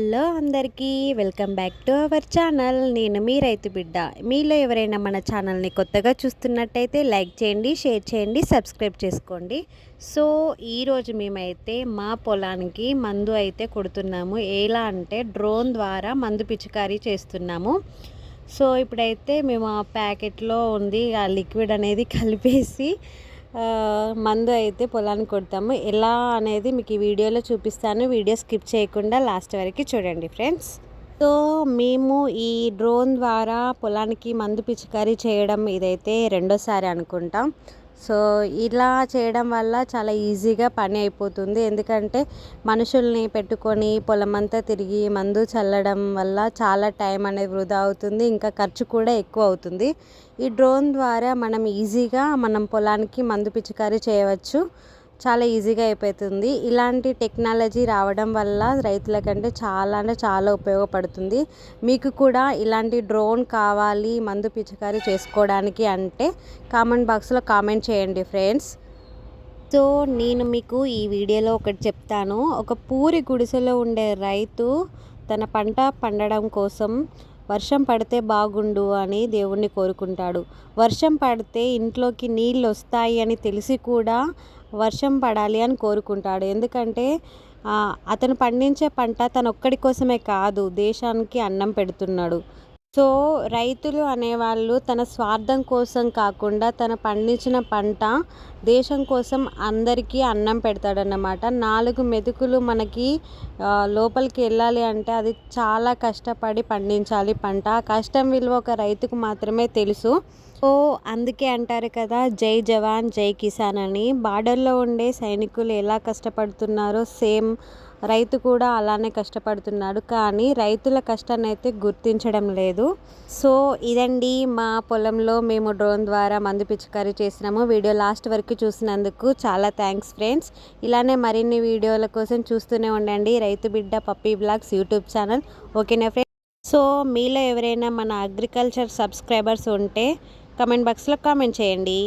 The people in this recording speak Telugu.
హలో అందరికీ welcome back to our channel. నేను మీ రైతు బిడ్డ. మీలో ఎవరైనా మన ఛానల్ని కొత్తగా చూస్తున్నట్టయితే లైక్ చేయండి, షేర్ చేయండి, సబ్స్క్రైబ్ చేసుకోండి. సో ఈరోజు మేమైతే మా పొలానికి మందు అయితే కొడుతున్నాము. ఎలా అంటే డ్రోన్ ద్వారా మందు పిచికారీ చేస్తున్నాము. సో ఇప్పుడైతే మేము ఆ ప్యాకెట్లో ఉంది ఆ లిక్విడ్ అనేది కలిపేసి మందు అయితే పొలానికి కొడతాము. ఎలా అనేది మీకు ఈ వీడియోలో చూపిస్తాను. వీడియో స్కిప్ చేయకుండా లాస్ట్ వరకు చూడండి ఫ్రెండ్స్. సో మేము ఈ డ్రోన్ ద్వారా పొలానికి మందు పిచికారీ చేయడం ఇదైతే రెండోసారి అనుకుంటాం. సో ఇలా చేయడం వల్ల చాలా ఈజీగా పని అయిపోతుంది. ఎందుకంటే మనుషుల్ని పెట్టుకొని పొలం అంతా తిరిగి మందు చల్లడం వల్ల చాలా టైం అనేది వృధా అవుతుంది, ఇంకా ఖర్చు కూడా ఎక్కువ అవుతుంది. ఈ డ్రోన్ ద్వారా మనం ఈజీగా మనం పొలానికి మందు పిచికారీ చేయవచ్చు, చాలా ఈజీగా అయిపోతుంది. ఇలాంటి టెక్నాలజీ రావడం వల్ల రైతులకంటే చాలా అంటే చాలా ఉపయోగపడుతుంది. మీకు కూడా ఇలాంటి డ్రోన్ కావాలి మందు పిచికారీ చేసుకోవడానికి అంటే కామెంట్ బాక్స్లో కామెంట్ చేయండి ఫ్రెండ్స్. సో నేను మీకు ఈ వీడియోలో ఒకటి చెప్తాను. ఒక పూరి గుడిసెలో ఉండే రైతు తన పంట పండడం కోసం వర్షం పడితే బాగుండు అని దేవుణ్ణి కోరుకుంటాడు. వర్షం పడితే ఇంట్లోకి నీళ్ళు వస్తాయి అని తెలిసి కూడా వర్షం పడాలి అని కోరుకుంటాడు. ఎందుకంటే అతను పండించే పంట తన ఒక్కడి కోసమే కాదు, దేశానికి అన్నం పెడుతున్నాడు. సో రైతులు అనేవాళ్ళు తన స్వార్థం కోసం కాకుండా తన పండించిన పంట దేశం కోసం అందరికీ అన్నం పెడతాడన్నమాట. 4 మెతుకులు మనకి లోపలికి వెళ్ళాలి అంటే అది చాలా కష్టపడి పండించాలి పంట. కష్టం విలువ ఒక రైతుకు మాత్రమే తెలుసు. సో అందుకే అంటారు కదా, జై జవాన్ జై కిసాన్ అని. బార్డర్లో ఉండే సైనికులు ఎలా కష్టపడుతున్నారో సేమ్ రైతు కూడా అలానే కష్టపడుతున్నాడు. కానీ రైతుల కష్టాన్ని అయితే గుర్తించడం లేదు. సో ఇదండి మా పొలంలో మేము డ్రోన్ ద్వారా మందు పిచికారీ చేసినాము. వీడియో లాస్ట్ వరకు చూసినందుకు చాలా థ్యాంక్స్ ఫ్రెండ్స్. ఇలానే మరిన్ని వీడియోల కోసం చూస్తూనే ఉండండి రైతు బిడ్డ పప్పీ బ్లాగ్స్ యూట్యూబ్ ఛానల్. ఓకేనా ఫ్రెండ్స్? సో మీలో ఎవరైనా మన అగ్రికల్చర్ సబ్స్క్రైబర్స్ ఉంటే కామెంట్ బాక్స్లో కామెంట్ చేయండి.